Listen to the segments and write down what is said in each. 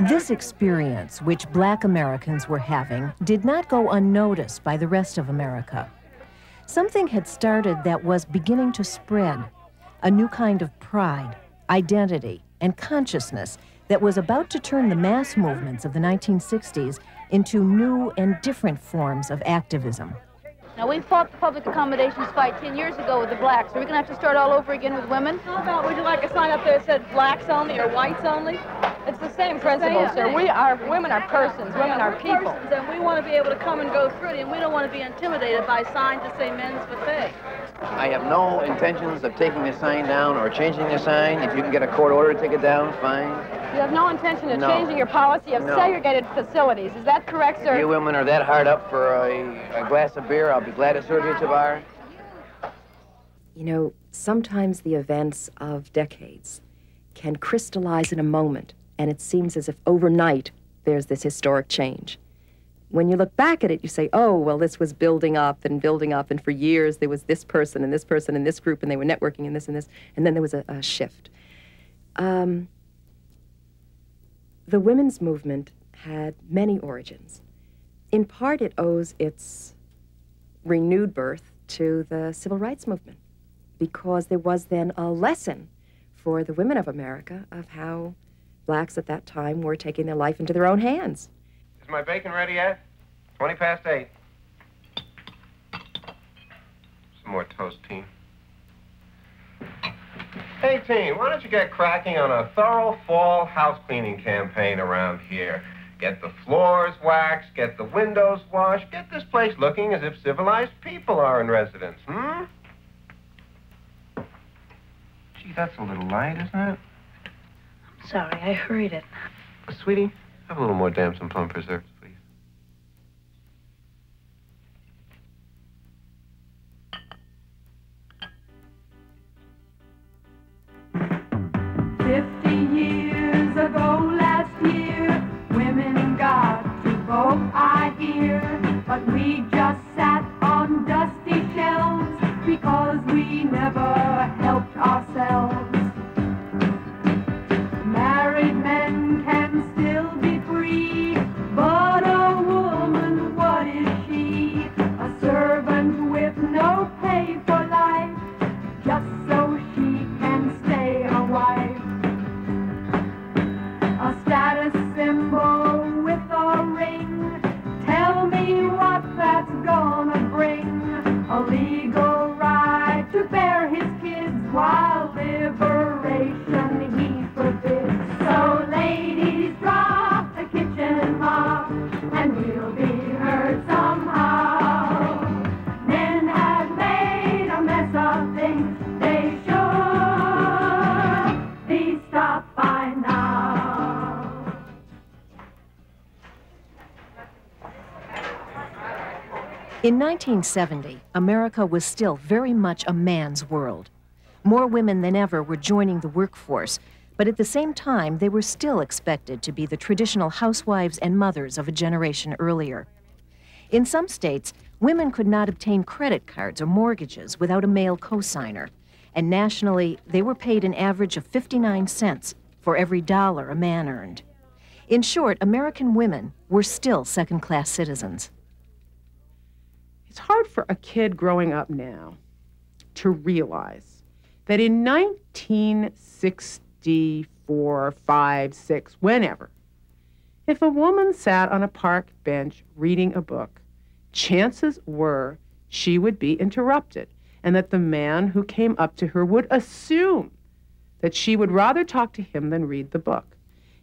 This experience, which Black Americans were having, did not go unnoticed by the rest of America. Something had started that was beginning to spread, a new kind of pride, identity, and consciousness that was about to turn the mass movements of the 1960s into new and different forms of activism. Now, we fought the public accommodations fight 10 years ago with the blacks. Are we going to have to start all over again with women? How about, would you like a sign up there that said blacks only or whites only? It's the same principle, sir. Women are persons. Women are people. Persons, and we want to be able to come and go through it, and we don't want to be intimidated by signs that say men's buffet. I have no intentions of taking the sign down or changing the sign. If you can get a court order to take it down, fine. You have no intention of changing your policy of segregated facilities. Is that correct, sir? If you women are that hard up for a glass of beer, I'll be glad to serve you at the bar. You know, sometimes the events of decades can crystallize in a moment, and it seems as if overnight there's this historic change. When you look back at it, you say, oh, well, this was building up, and for years there was this person and this person and this group, and they were networking and this, and then there was a shift. The women's movement had many origins. In part, it owes its renewed birth to the civil rights movement, because there was then a lesson for the women of America of how blacks at that time were taking their life into their own hands. Is my bacon ready yet? 20 past 8. Some more toast, Teen. Hey, Teen, why don't you get cracking on a thorough fall house cleaning campaign around here? Get the floors waxed, get the windows washed, get this place looking as if civilized people are in residence, hmm? Gee, that's a little light, isn't it? I'm sorry, I hurried it. Sweetie, have a little more damson plum preserves, please. Years ago last year, women got to vote, I hear, but we just sat on dusty shelves because we never helped ourselves. Married men can still be free, but a woman, what is she? A servant with no pay for life, just so she can stay a wife. A status symbol with a ring. Tell me what that's gonna bring. A legal right to bear his kids while liberation he forbids. So ladies, drop the kitchen mop and we'll be heard somehow. Men have made a mess of things. They should be stopped by now. In 1970, America was still very much a man's world. More women than ever were joining the workforce, but at the same time, they were still expected to be the traditional housewives and mothers of a generation earlier. In some states, women could not obtain credit cards or mortgages without a male cosigner, and nationally, they were paid an average of 59 cents for every dollar a man earned. In short, American women were still second-class citizens. It's hard for a kid growing up now to realize that in 1964, 5, 6, whenever, if a woman sat on a park bench reading a book, chances were she would be interrupted, and that the man who came up to her would assume that she would rather talk to him than read the book.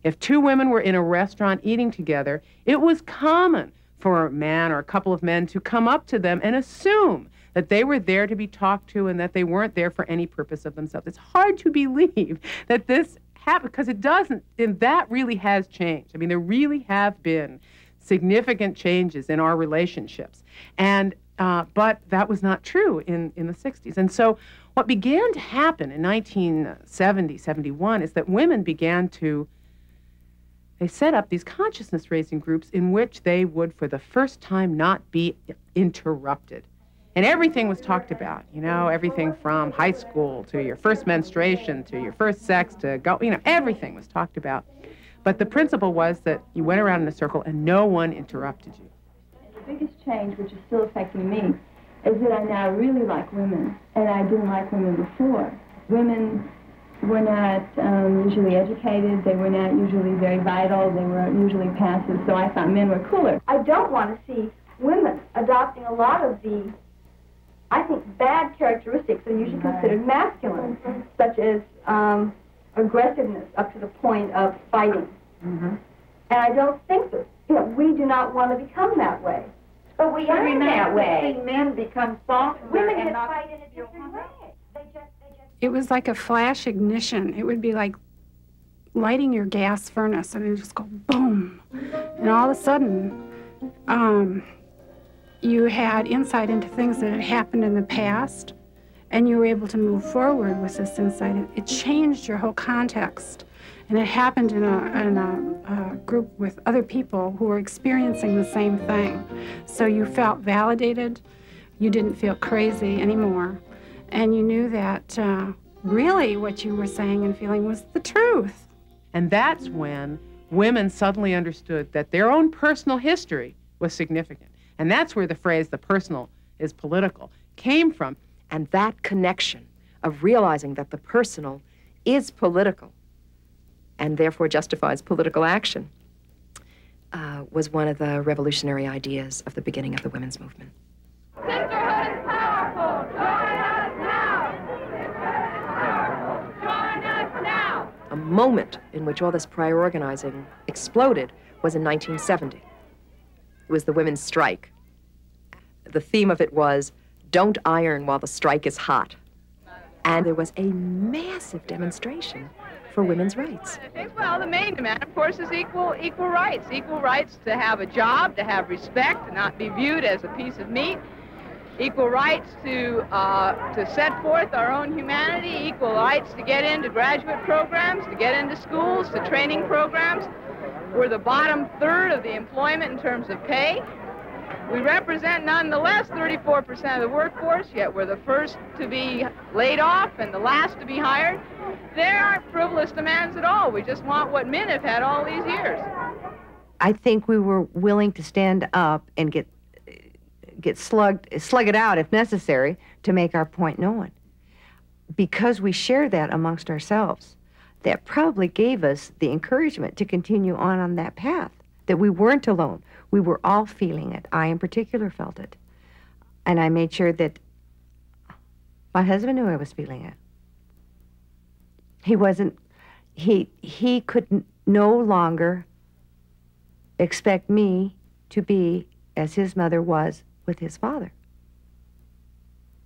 If two women were in a restaurant eating together, it was common for a man or a couple of men to come up to them and assume that they were there to be talked to and that they weren't there for any purpose of themselves. It's hard to believe that this happened, because it doesn't, and that really has changed. I mean, there really have been significant changes in our relationships. And but that was not true in the 60s. And so what began to happen in 1970, 71 is that women began to, they set up these consciousness-raising groups in which they would, for the first time, not be interrupted. And everything was talked about, you know, everything from high school to your first menstruation to your first sex to go, you know, everything was talked about. But the principle was that you went around in a circle and no one interrupted you. The biggest change, which is still affecting me, is that I now really like women, and I didn't like women before. Women were not usually educated, they were not usually very vital, they were usually passive, so I thought men were cooler. I don't want to see women adopting a lot of the, I think, bad characteristics that are usually considered masculine, such as aggressiveness up to the point of fighting. And I don't think that, you know, we do not want to become that way. But we are that way. Men become softer. Women can fight in a different way. It was like a flash ignition. It would be like lighting your gas furnace, and it would just go boom. And all of a sudden, you had insight into things that had happened in the past, and you were able to move forward with this insight. It changed your whole context. And it happened in a group with other people who were experiencing the same thing. So you felt validated, you didn't feel crazy anymore, and you knew that really what you were saying and feeling was the truth. And that's when women suddenly understood that their own personal history was significant. And that's where the phrase, the personal is political, came from. And that connection of realizing that the personal is political and therefore justifies political action was one of the revolutionary ideas of the beginning of the women's movement. Sisterhood is powerful. Join us now. Join us now. A moment in which all this prior organizing exploded was in 1970. It was the women's strike. The theme of it was, don't iron while the strike is hot. And there was a massive demonstration for women's rights. Well, the main demand, of course, is equal rights. Equal rights to have a job, to have respect, to not be viewed as a piece of meat. Equal rights to set forth our own humanity. Equal rights to get into graduate programs, to get into schools, to training programs. We're the bottom third of the employment in terms of pay. We represent, nonetheless, 34% of the workforce, yet we're the first to be laid off and the last to be hired. There aren't frivolous demands at all. We just want what men have had all these years. I think we were willing to stand up and slug it out if necessary to make our point known. Because we shared that amongst ourselves, that probably gave us the encouragement to continue on that path, that we weren't alone. We were all feeling it. I, in particular, felt it. And I made sure that my husband knew I was feeling it. He could no longer expect me to be as his mother was with his father,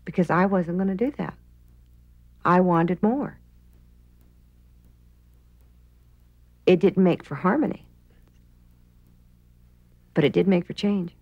because I wasn't going to do that. I wanted more. It didn't make for harmony, but it did make for change.